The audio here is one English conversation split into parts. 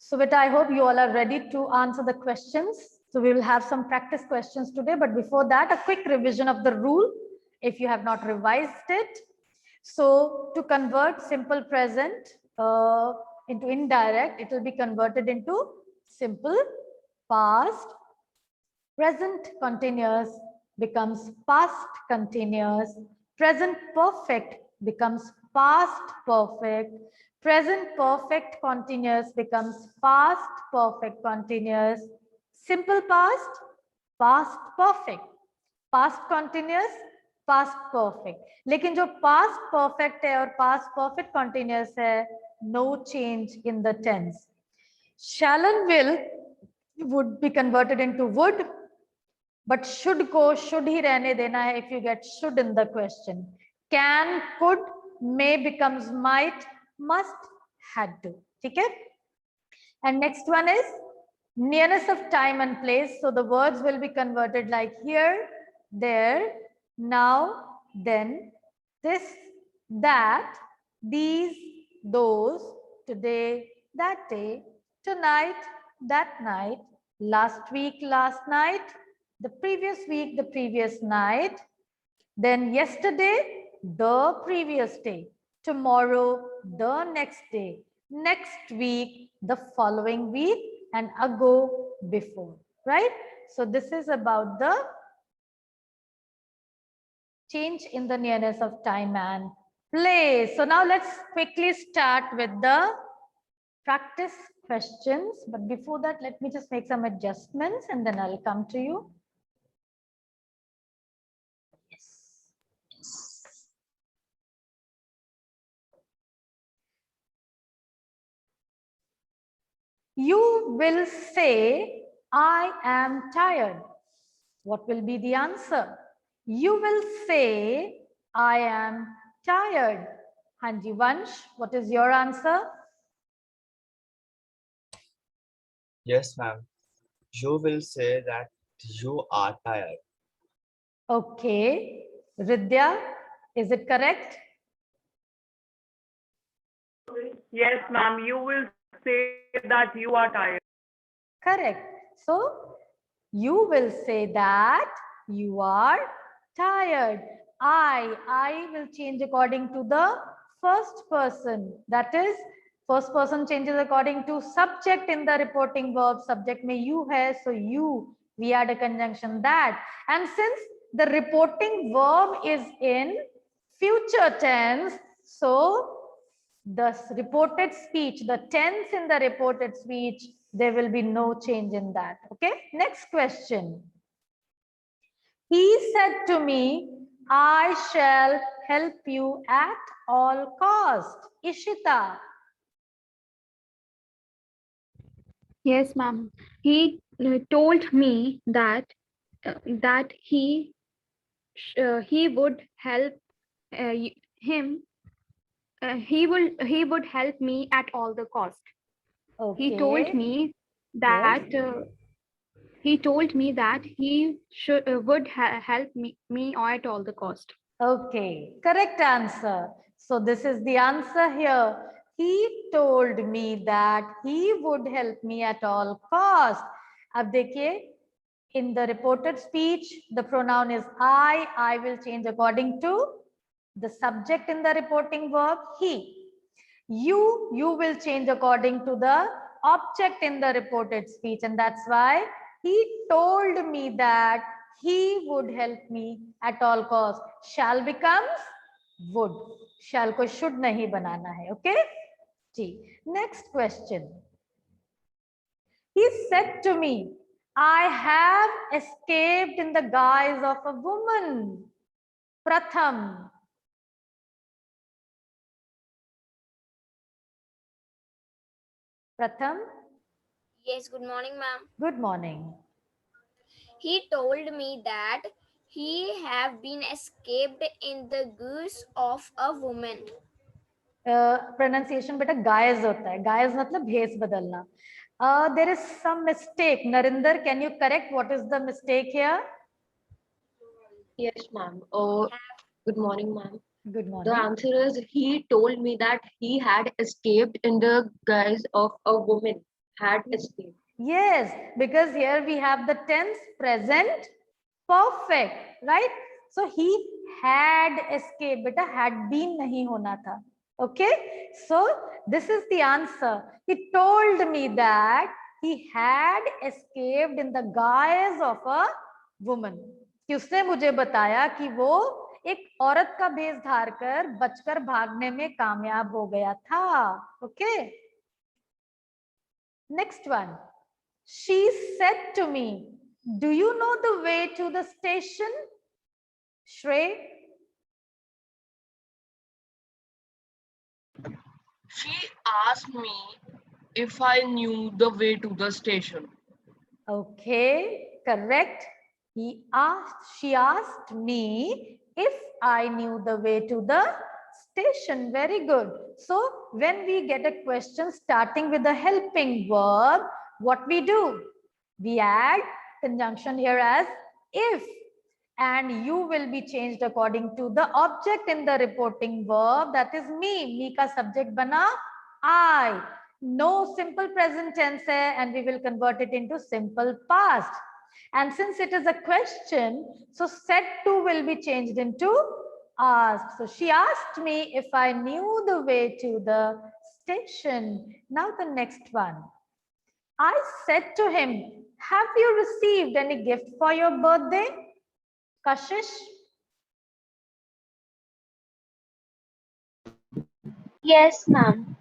So beta, I hope you all are ready to answer the questions. So we will have some practice questions today, but before that, a quick revision of the rule if you have not revised it. So to convert simple present into indirect, it will be converted into simple past. Present continuous becomes past continuous. Present perfect becomes past perfect. Present perfect continuous becomes past perfect continuous. Simple past, past perfect. Past continuous, past perfect. लेकिन जो past perfect है और past perfect continuous है, no change in the tense. Shall and will would be converted into would, but should को should ही रहने देना है if you get should in the question. Can, could, may becomes might, must, had to. ठीक है? And next one is nearness of time and place. So the words will be converted like here, there, now, then, this, that, these, those, today, that day, tonight, that night, last week, last night, the previous week, the previous night, then yesterday, the previous day, tomorrow, the next day, next week, the following week, and ago, before, right? So this is about the change in the nearness of time and place. So now let's quickly start with the practice questions. But before that, let me just make some adjustments and then I'll come to you. You will say, I am tired. What will be the answer? You will say, I am tired. Hanji Vansh, what is your answer? Yes, ma'am. You will say that you are tired. Okay. Ridya, is it correct? Yes, ma'am. You will say that you are tired. Correct. So you will say that you are tired. I will change according to the first person. That is, first person changes according to subject in the reporting verb. Subject mein you hai, so you, we add a conjunction that. And since the reporting verb is in future tense, so the reported speech, the tense in the reported speech, there will be no change in that. Okay, next question. He said to me, I shall help you at all cost. Ishita. Yes, ma'am. He told me that he would help him. He would help me at all the cost. Okay. He told me that he would help me at all the cost. Okay, correct answer. So this is the answer here. He told me that he would help me at all cost. अब देखिए, in the reported speech, the pronoun is I. I will change according to the subject in the reporting verb, he. You will change according to the object in the reported speech, and that's why he told me that he would help me at all costs. Shall becomes would. Shall को should नहीं बनाना है. Okay? Ji. Next question. He said to me, I have escaped in the guise of a woman. Pratham. Pratham. Yes, good morning, ma'am. Good morning. He told me that he have been escaped in the guise of a woman. Pronunciation beta guise होता है. Guise मतलब भेस बदलना. There is some mistake. Narinder, can you correct what is the mistake here? Yes, ma'am. Good morning, ma'am. Good morning. The answer is he told me that he had escaped in the guise of a woman. had escaped. Yes, because here we have the tense present perfect, right? So he had escaped. Beta had been nahi hona tha. Okay, so this is the answer. He told me that he had escaped in the guise of a woman. कि उसने मुझे बताया कि वो एक औरत का भेष धार कर बचकर भागने में कामयाब हो गया था. Okay, next one. She said to me, do you know the way to the station? Shrey? She asked me if I knew the way to the station. Okay, correct. She asked me if I knew the way to the station. Very good. So when we get a question starting with a helping verb, what we do? We add conjunction here as if, and you will be changed according to the object in the reporting verb, that is me. Me ka subject bana I. No simple present tense hai, and we will convert it into simple past. And since it is a question, so said to will be changed into asked. So she asked me if I knew the way to the station. Now the next one. I said to him, have you received any gift for your birthday? Kashish? Yes, ma'am.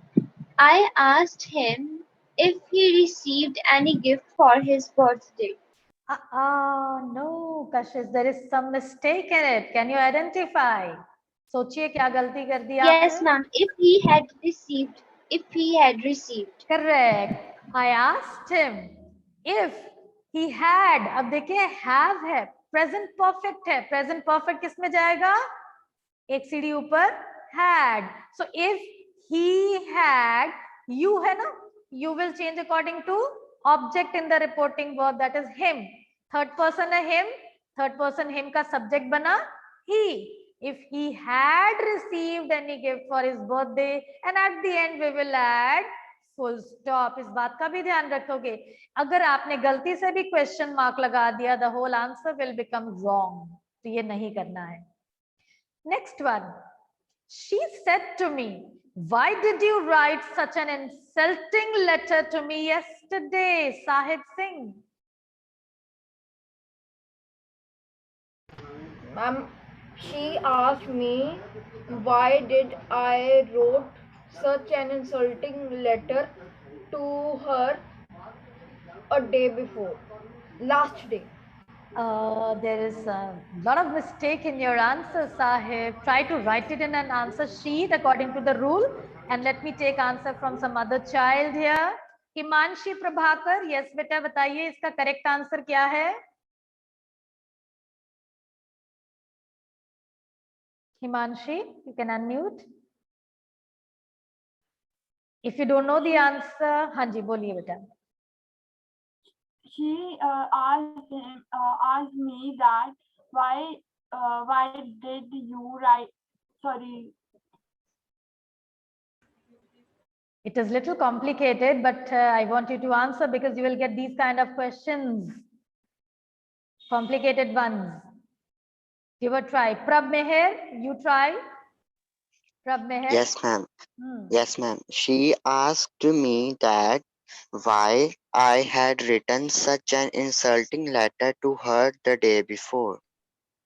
I asked him if he received any gift for his birthday. No, Kashish, there is some mistake in it. Can you identify? सोचिए क्या गलती कर दी आपने? Yes, ma'am. If he had received. Correct. I asked him if he had. अब देखिए have है, present perfect है. Present perfect किस में जाएगा? एक सीढ़ी ऊपर had. So if he had, you है ना? You will change according to object in the reporting verb, that is him. Third person है him. Third person him का subject बना he. If he had received any gift for his birthday, and at the end we will add full stop. इस बात का भी ध्यान रखोगे. अगर आपने गलती से भी question mark लगा दिया, the whole answer will become wrong. तो ये नहीं करना है. Next one. She said to me, why did you write such an insulting letter to me yesterday, Sahib Singh? Ma'am, she asked me why did I wrote such an insulting letter to her a day before, last day. There is a lot of mistake in your answer, Sahib. Try to write it in an answer sheet according to the rule, and let me take answer from some other child here. Himanshi Prabhakar, yes बेटा बताइए इसका correct answer क्या है? Himanshi, you can unmute. If you don't know the answer, हाँ जी बोलिए बेटा. She asked me that why did you write, sorry. It is little complicated, but I want you to answer because you will get these kind of questions. Complicated ones. Give a try. Prab Meher, you try. Prab Meher. Yes, ma'am. Yes, ma'am. She asked me that why I had written such an insulting letter to her the day before.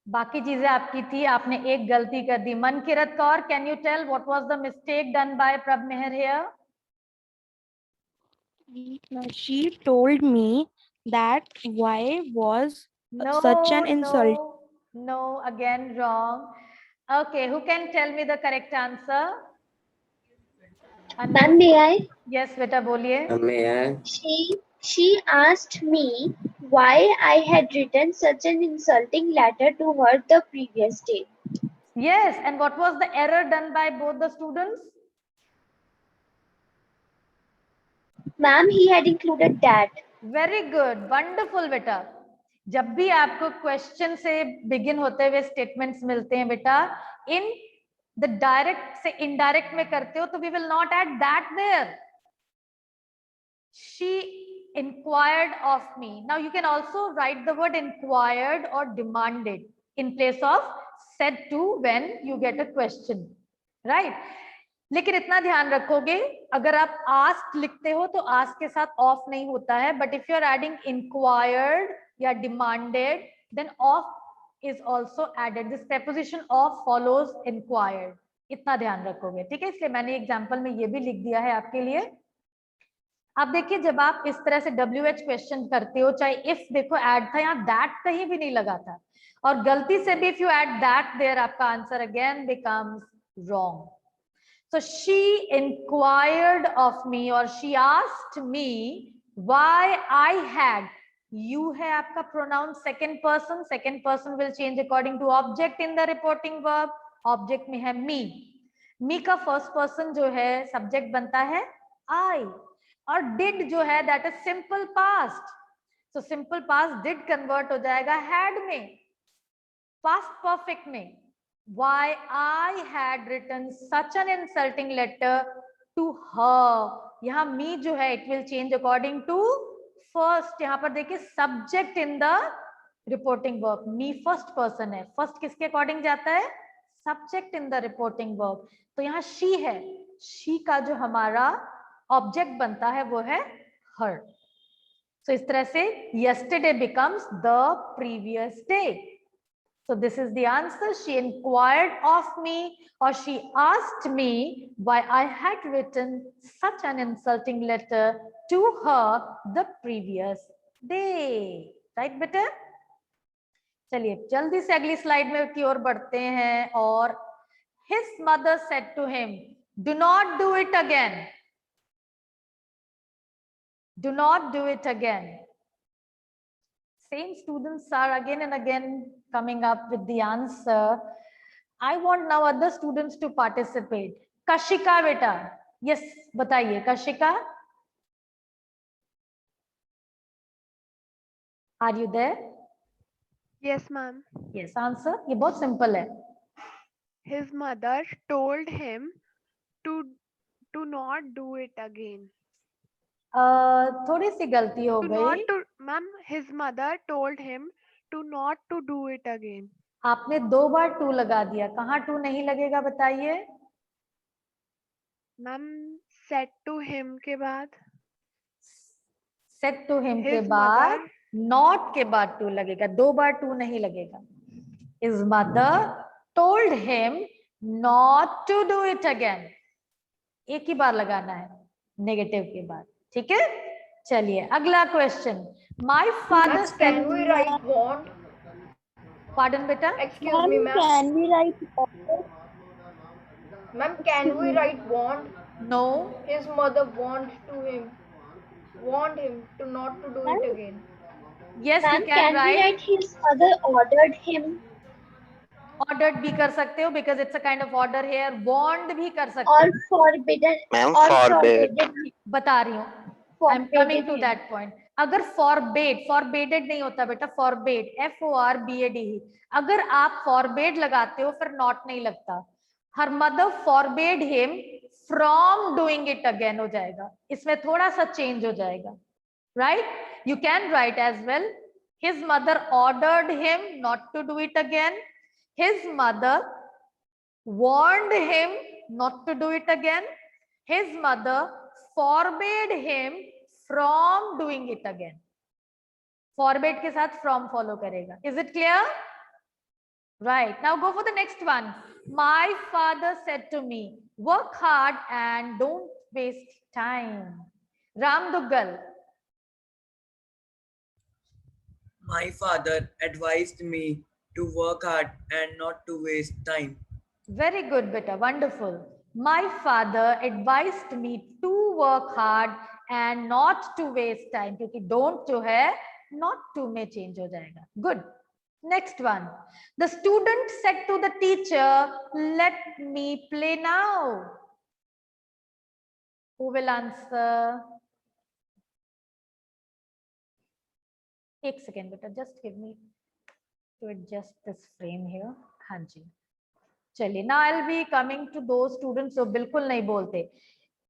बाकी चीजें आपकी थी, आपने एक गलती कर दी. Mankirat Kaur, can you tell what was the mistake done by Prab Meher here? She told me that why was such an insult. No, again wrong. Okay, who can tell me the correct answer? Ma'am, may I? Yes, beta boliye. May I? She asked me why I had written such an insulting letter to her the previous day. Yes, and what was the error done by both the students? Ma'am, he had included that. Very good, wonderful बेटा. जब भी आपको question से begin होते हुए statements मिलते हैं बेटा, इन द डायरेक्ट से इनडायरेक्ट में करते हो तो we will not add that there. She inquired of me. Now you can also write the word inquired or demanded in place of said to when you get a question, right? लेकिन इतना ध्यान रखोगे, अगर आप asked लिखते हो तो ask के साथ of नहीं होता है, but if you are adding inquired या demanded, then of is also added. This preposition of follows inquired. इतना ध्यान रखोगे, ठीक है? इसलिए मैंने एग्जाम्पल में ये भी लिख दिया है आपके लिए. आप देखिए जब आप इस तरह से WH क्वेश्चन करते हो, चाहे इफ देखो ऐड था, यहाँ दैट कहीं भी नहीं लगा था, और गलती से भी if you add that there, आपका answer again becomes wrong. So she inquired of me or she asked me why I had. You है आपका pronoun second person. Second person will change according to object in the reporting verb. Object में है me. Me का first person जो है subject बनता है I. और did जो है that is simple past. So simple past did convert हो जाएगा had में. Past perfect में. Why I had written such an insulting letter to her. यहाँ me जो है it will change according to first. यहाँ पर देखिए subject in the reporting verb. Me first person है. First किसके according जाता है? Subject in the reporting verb. तो यहाँ she है. She का जो हमारा object बनता है वो है her. So इस तरह से yesterday becomes the previous day. So this is the answer. She inquired of me or she asked me why I had written such an insulting letter to her the previous day. Right, बेटा? चलिए जल्दी से अगली slide में की ओर बढ़ते हैं. और his mother said to him, do not do it again. Do not do it again. Same students are again and again coming up with the answer. I want now other students to participate. Kashika beta, yes, बताइए Kashika. Are you there? Yes, ma'am. Yes, answer. ये बहुत simple है. His mother told him to not do it again. थोड़ी सी गलती हो गई. Ma'am, his mother told him to not to do it again. आपने 2 बार to लगा दिया. कहाँ टू नहीं लगेगा बताइए? Ma'am, said to him के बाद. Said to him के बाद not के बाद टू लगेगा. 2 बार टू नहीं लगेगा. His mother told him not to do it again. एक ही बार लगाना है नेगेटिव के बाद. ठीक है, चलिए अगला question. My father said. Can we write want? Pardon बेटा? Excuse me, ma'am. Can we write want? Ma'am, can we write want? No. His mother want him to not to do it again. Yes, Ma'am, you can we write. write his mother ordered him? Ordered भी कर सकते हो because it's a kind of order here. Warned भी कर सकते Or हो. forbidden? Ma'am, Or forbid. बता रही हूँ. I'm coming to that point. अगर forbade नहीं होता बेटा, forbade FORBADE. अगर आप forbade लगाते हो फिर not नहीं लगता. Her mother forbade him from doing it again हो जाएगा. इसमें थोड़ा सा change हो जाएगा. Right? You can write as well. His mother ordered him not to do it again. His mother warned him not to do it again. His mother forbade him from doing it again. Forbade के साथ from follow करेगा. Is it clear? Right. Now go for the next one. My father said to me, work hard and don't waste time. Ram Duggal. My father advised me to work hard and not to waste time. Very good, beta. Wonderful. My father advised me to work hard and not to waste time. क्योंकि don't जो है not to में change हो जाएगा. Good. Next one. The student said to the teacher, "Let me play now." Who will answer? एक second, beta. Just give me to adjust this frame here. हाँ जी. चलिए. Now I'll be coming to those students जो बिल्कुल नहीं बोलते.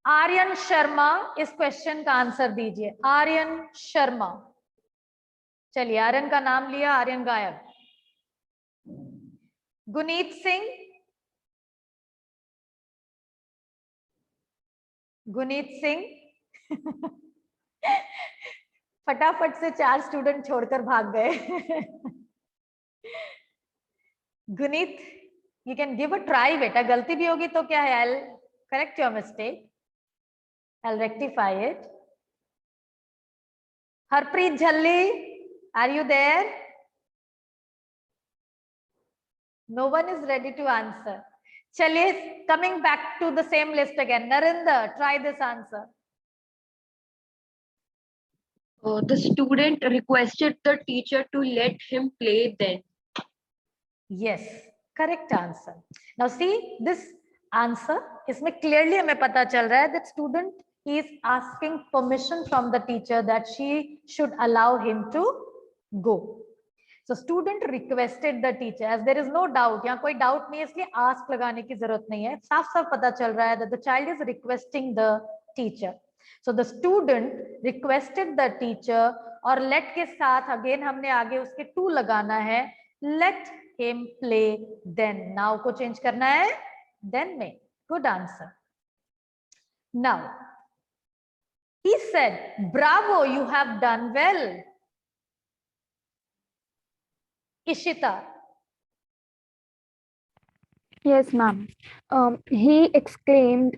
आर्यन शर्मा इस question का answer दीजिए। आर्यन शर्मा। चलिए, आर्यन का नाम लिया, आर्यन गायब। गुनीत सिंह। गुनीत सिंह। फटाफट से 4 स्टूडेंट छोड़कर भाग गए। Guneet, you can give a try बेटा, गलती भी होगी तो क्या है, I will correct your mistake, I will rectify it. Harpreet झल्ली, are you there? No one is ready to answer. चलिए, coming back to the same list again. Narinder, try this answer. The student requested the teacher to let him play then. Yes, correct answer. Now see this answer. इसमें clearly हमें पता चल रहा है that student is asking permission from the teacher that she should allow him to go. So student requested the teacher, as there is no doubt, यहाँ कोई doubt नहीं है, इसलिए ask लगाने की जरूरत नहीं है, साफ साफ पता चल रहा है that the child is requesting the teacher. So the student requested the teacher, और let के साथ again हमने आगे उसके to लगाना है, let him play then. Now को change करना है then में. Good answer. Now he said, bravo, you have done well. Ishita. Yes, ma'am. He exclaimed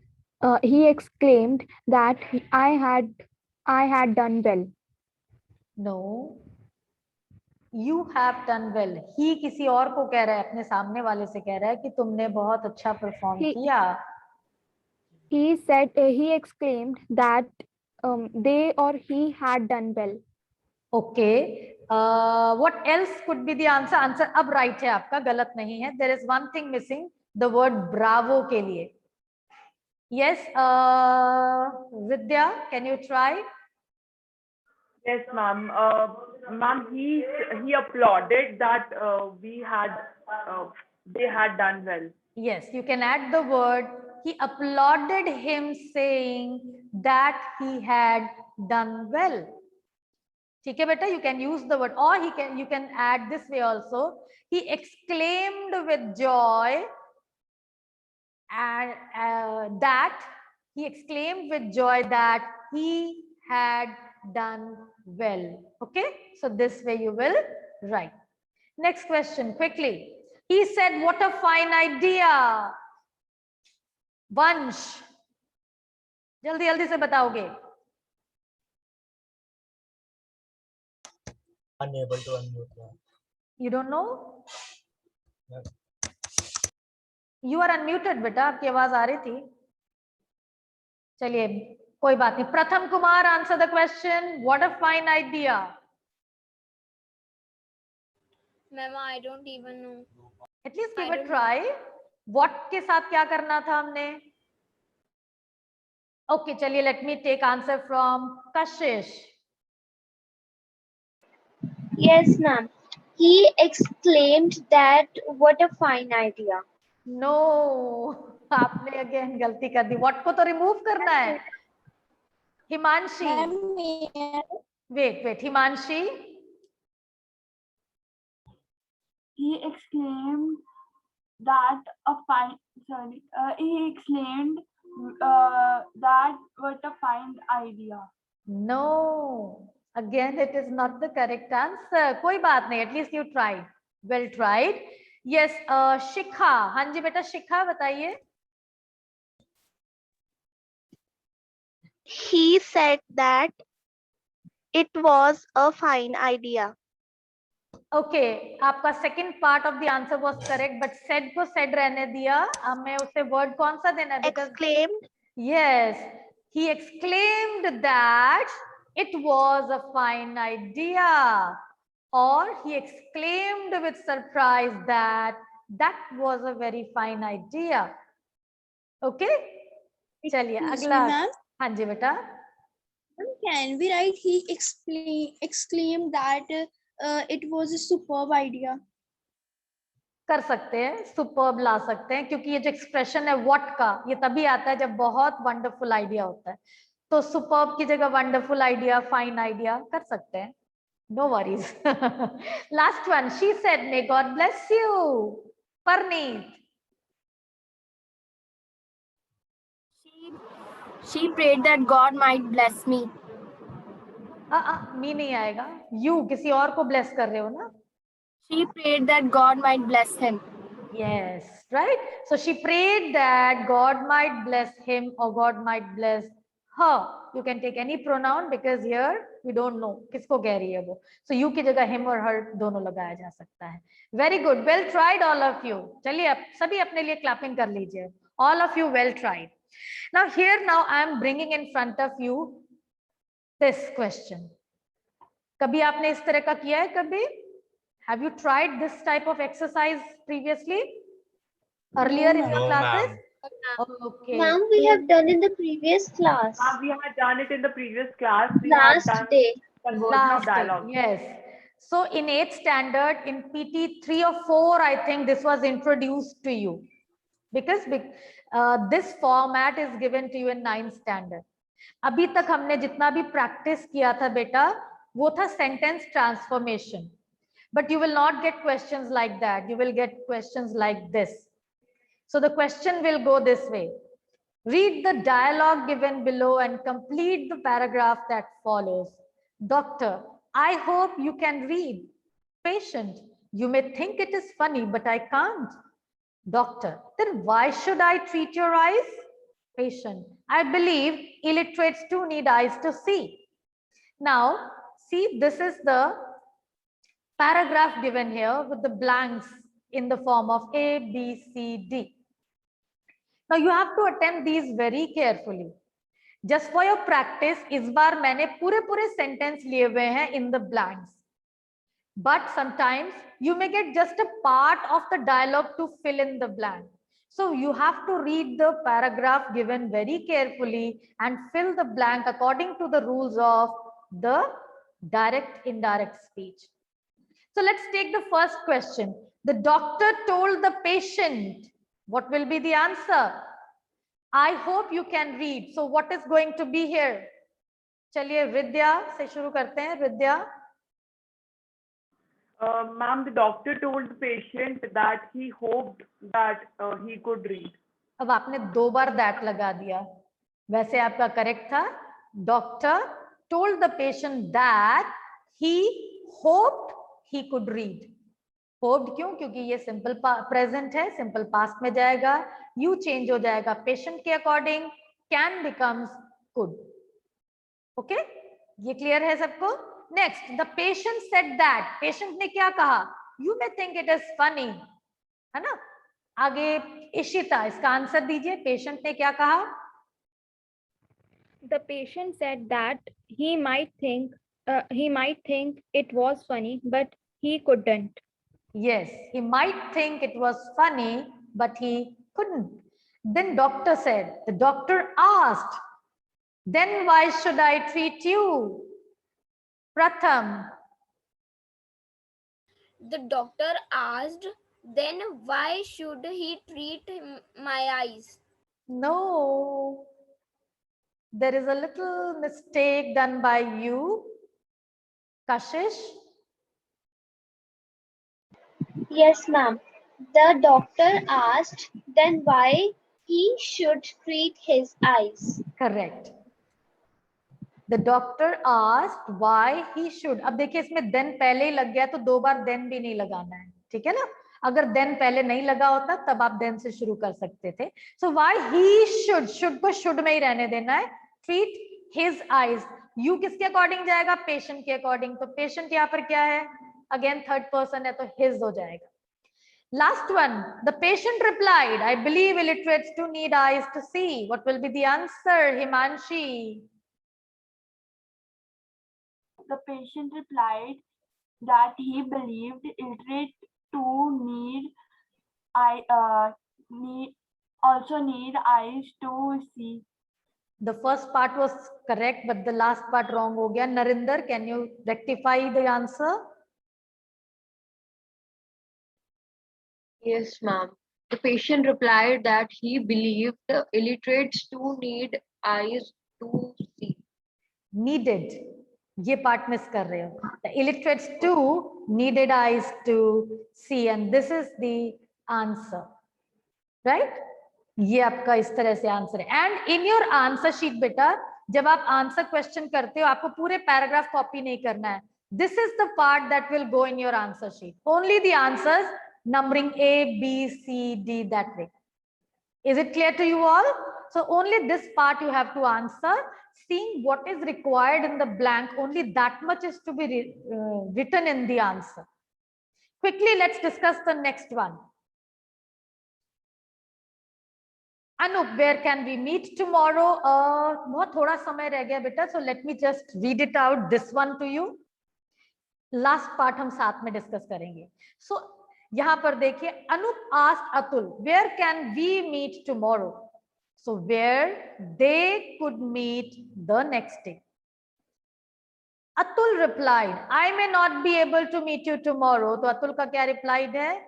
that I had done well. No, you have done well. He किसी और को कह रहा है, अपने सामने वाले से कह रहा है कि तुमने बहुत अच्छा परफॉर्म किया. He exclaimed that they or he had done well. Okay. What else could be the answer? Answer अब right है आपका, गलत नहीं है. There is one thing missing, the word bravo के लिए. Yes, Vidya, can you try? Yes, ma'am. Ma'am, he applauded that they had done well. Yes, you can add the word. He applauded him saying that he had done well. ठीक है बेटा, you can use the word, or you can add this way also. He exclaimed with joy and that he had done well. Okay, so this way you will write. Next question quickly. He said, what a fine idea. Vansh, जल्दी जल्दी से बताओगे. Unable to unmute. You don't know? Yeah. You are unmuted बेटा, आपकी आवाज आ रही थी. चलिए, कोई बात नहीं. प्रथम Kumar, answer the question. What a fine idea. Ma'am, I don't even know. At least give a try. What के साथ क्या करना था हमने? Okay, चलिए, let me take answer from Kashish. Yes, ma'am. He exclaimed that what a fine idea. No, आपने again गलती कर दी. What को तो remove करना है. Himanshi. Wait, Himanshi. He exclaimed that he exclaimed that what a fine idea. No, again it is not the correct answer. कोई बात नहीं, at least you tried. Well tried. Yes, Shikha. हाँ जी बेटा, शिखा बताइए. He said that it was a fine idea. Okay, आपका second part of the answer was correct, but said को said रहने दिया. हमें उसे word कौन सा देना है? Exclaimed. Yes, he exclaimed that it was a fine idea, or he exclaimed with surprise that was a very fine idea. Okay, चलिए अगला. हाँ जी बेटा. Can we write he exclaimed that it was a superb idea? कर सकते हैं, superb ला सकते हैं, क्योंकि ये जो एक्सप्रेशन है व्हाट का, ये तभी आता है जब बहुत वंडरफुल आइडिया होता है। तो सुपर्ब की जगह वंडरफुल आइडिया, फाइन आइडिया कर सकते हैं, no worries. Last one, she said may God bless you. Parneet. She prayed that God might bless me. Me नहीं आएगा, यू किसी और को ब्लेस कर रहे हो ना। She prayed that God might bless him. Yes, right. So she prayed that God might bless him or God might bless her. You can take any pronoun because here we don't know किसको कह रही है वो. So you की जगह him और her दोनों लगाया जा सकता है. Very good, well tried all of you. चलिए अब सभी अपने लिए clapping कर लीजिए. All of you well tried. Now here now I am bringing in front of you this question. कभी आपने इस तरह का किया है कभी? Have you tried this type of exercise previously? Earlier in your classes? Okay. Ma'am, we have done in the previous class. We had done it in the previous class. We Last had done day. conversion of dialogue. Yes. So in 8th standard, in PT 3 or 4, I think this was introduced to you. Because this format is given to you in 9th standard. अभी तक हमने जितना भी practice किया था बेटा, वो था sentence transformation. But you will not get questions like that. You will get questions like this. So the question will go this way. Read the dialogue given below and complete the paragraph that follows. Doctor, I hope you can read. Patient, you may think it is funny, but I can't. Doctor, then why should I treat your eyes? Patient, I believe illiterates too need eyes to see. Now, see, this is the paragraph given here with the blanks in the form of A, B, C, D. Now you have to attempt these very carefully. Just for your practice, इस बार मैंने पूरे sentence लिए हुए हैं in the blanks. But sometimes you may get just a part of the dialogue to fill in the blank. So you have to read the paragraph given very carefully and fill the blank according to the rules of the direct indirect speech. So let's take the first question. The doctor told the patient, what will be the answer? I hope you can read. So what is going to be here? चलिए विद्या से शुरू करते हैं. विद्या. Ma'am, the doctor told the patient that he hoped that he could read. अब आपने 2 बार that लगा दिया. वैसे आपका correct था. Doctor told the patient that he hoped he could read. Hoped क्यों? क्योंकि ये simple present है, simple past में जाएगा, you change हो जाएगा patient के according, can becomes could. Okay? ये clear है सबको? Next, the patient said that. Patient ने क्या कहा? You may think it is funny, है ना? आगे इशिता, इसका आंसर दीजिए. Patient ने क्या कहा? The patient said that he might think it was funny, but he couldn't. Yes, he might think it was funny, but he couldn't. Then doctor said, the doctor asked, then why should I treat you? Pratham. The doctor asked, then why should he treat my eyes? No, there is a little mistake done by you. Kashish? Yes, ma'am. The doctor asked then why he should treat his eyes. Correct. The doctor asked why he should. अब देखिए इसमें then पहले ही लग गया तो 2 बार then भी नहीं लगाना है. ठीक है ना? अगर then पहले नहीं लगा होता तब आप then से शुरू कर सकते थे. So why he should को should में ही रहने देना है. Treat his eyes. You किसके according जाएगा? Patient के according. तो patient यहाँ पर क्या है? Again third person है तो his हो जाएगा. Last one. The patient replied, I believe illiterates do need eyes to see. What will be the answer, Himanshi? The patient replied that he believed illiterate too also need eyes to see. The first part was correct, but the last part wrong ho gaya. Narinder, can you rectify the answer? Yes, ma'am. The patient replied that he believed the illiterates too need eyes to see. Needed. ये part miss कर रहे हो. The illiterates too needed eyes to see, and this is the answer, right? ये आपका इस तरह से answer है. And in your answer sheet बेटा, जब आप आंसर क्वेश्चन करते हो आपको पूरे पैराग्राफ कॉपी नहीं करना है. This is the part that will go in your answer sheet. Only the answers numbering A, B, C, D, that way. Is it clear to you all? So only this part you have to answer. Seeing what is required in the blank, only that much is to be written in the answer. Quickly, let's discuss the next one. Anup, where can we meet tomorrow? बहुत थोड़ा समय रह गया बेटा, so let me just read it out, this one to you. Last part हम साथ में discuss करेंगे. So यहाँ पर देखिए, Anup asked Atul, where can we meet tomorrow? So where they could meet the next day. Atul replied, I may not be able to meet you tomorrow. तो अतुल का क्या replied है?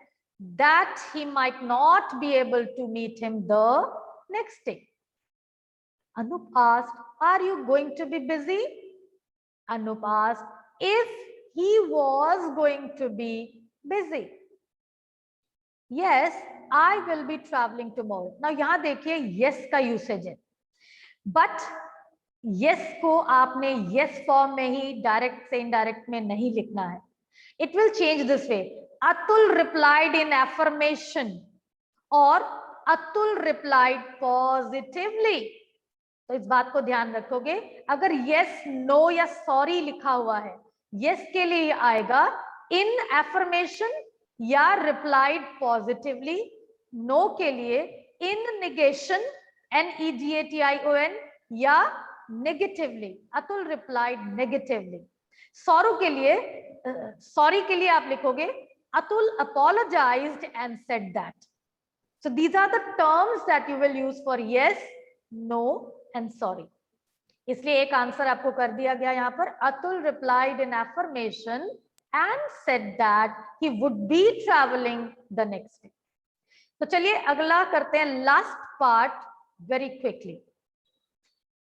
That he might not be able to meet him the next day. Anup asked, are you going to be busy? Anup asked if he was going to be busy. Yes, I will be traveling tomorrow. Now यहाँ देखिए yes का usage है. But yes को आपने yes form में ही direct से indirect में नहीं लिखना है. It will change this way. Atul replied in affirmation or Atul replied positively. तो इस बात को ध्यान रखोगे. अगर yes, no या sorry लिखा हुआ है, yes के लिए आएगा in affirmation या replied positively, no के लिए in negation, N-E-G-A-T-I-O-N या negatively. Atul replied negatively. Sorrow के लिए, sorry के लिए आप लिखोगे Atul apologized and said that. So these are the terms that you will use for yes, no and sorry. इसलिए एक आंसर आपको कर दिया गया यहाँ पर. Atul replied in affirmation and said that he would be traveling the next day. तो चलिए अगला करते हैं, last part very quickly.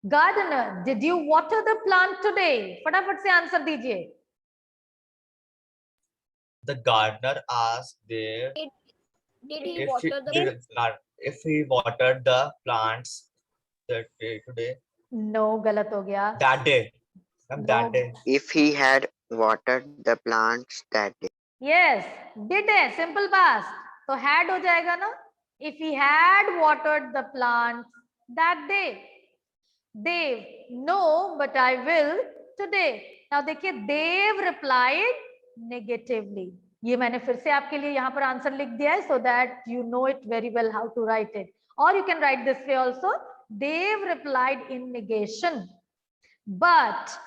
Gardener, did you water the plant today? फटाफट से आंसर दीजिए. The gardener asked there Did he water the if he watered the plants that day today. No, गलत हो गया. That day. That day. If he had watered the plants that day. Yes, did है, simple past. तो had हो जाएगा ना. If he had watered the plants that day. Dev, no, but I will today. Now देखिए, Dev replied negatively. ये मैंने फिर से आपके लिए यहाँ पर आंसर लिख दिया है so that you know it very well how to write it. Or you can write this way also. Dev replied in negation. But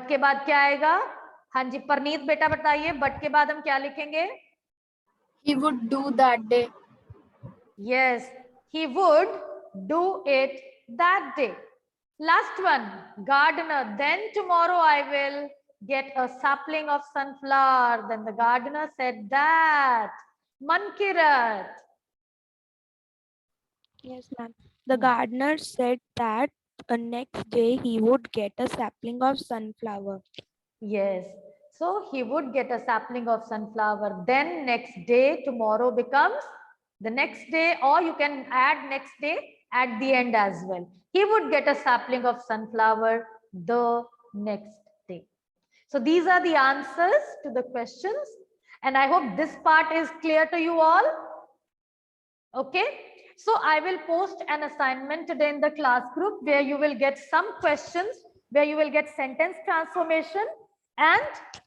के बाद क्या आएगा? हाँ जी, परनीत बेटा बताइए, but के बाद हम क्या लिखेंगे? He would do that day. Yes, he would do it that day. Last one, gardener, then tomorrow I will get a sapling of sunflower. Then the gardener said that. Mankirat. Yes, ma'am. The gardener said that next day he would get a sapling of sunflower. Yes. So he would get a sapling of sunflower. Then next day, tomorrow becomes the next day, or you can add next day at the end as well. He would get a sapling of sunflower the next day. So these are the answers to the questions. And I hope this part is clear to you all. Okay. So I will post an assignment today in the class group where you will get some questions, where you will get sentence transformation and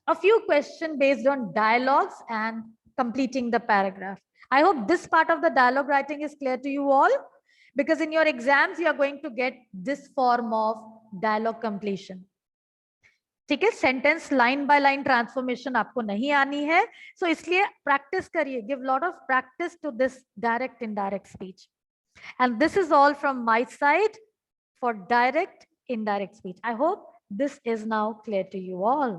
a few questions based on dialogues and completing the paragraph. I hope this part of the dialogue writing is clear to you all, because in your exams you are going to get this form of dialogue completion. ठीक है, sentence line by line transformation आपको नहीं आनी है, so इसलिए practice करिए. Give lot of practice to this direct indirect speech. And this is all from my side for direct indirect speech. I hope this is now clear to you all.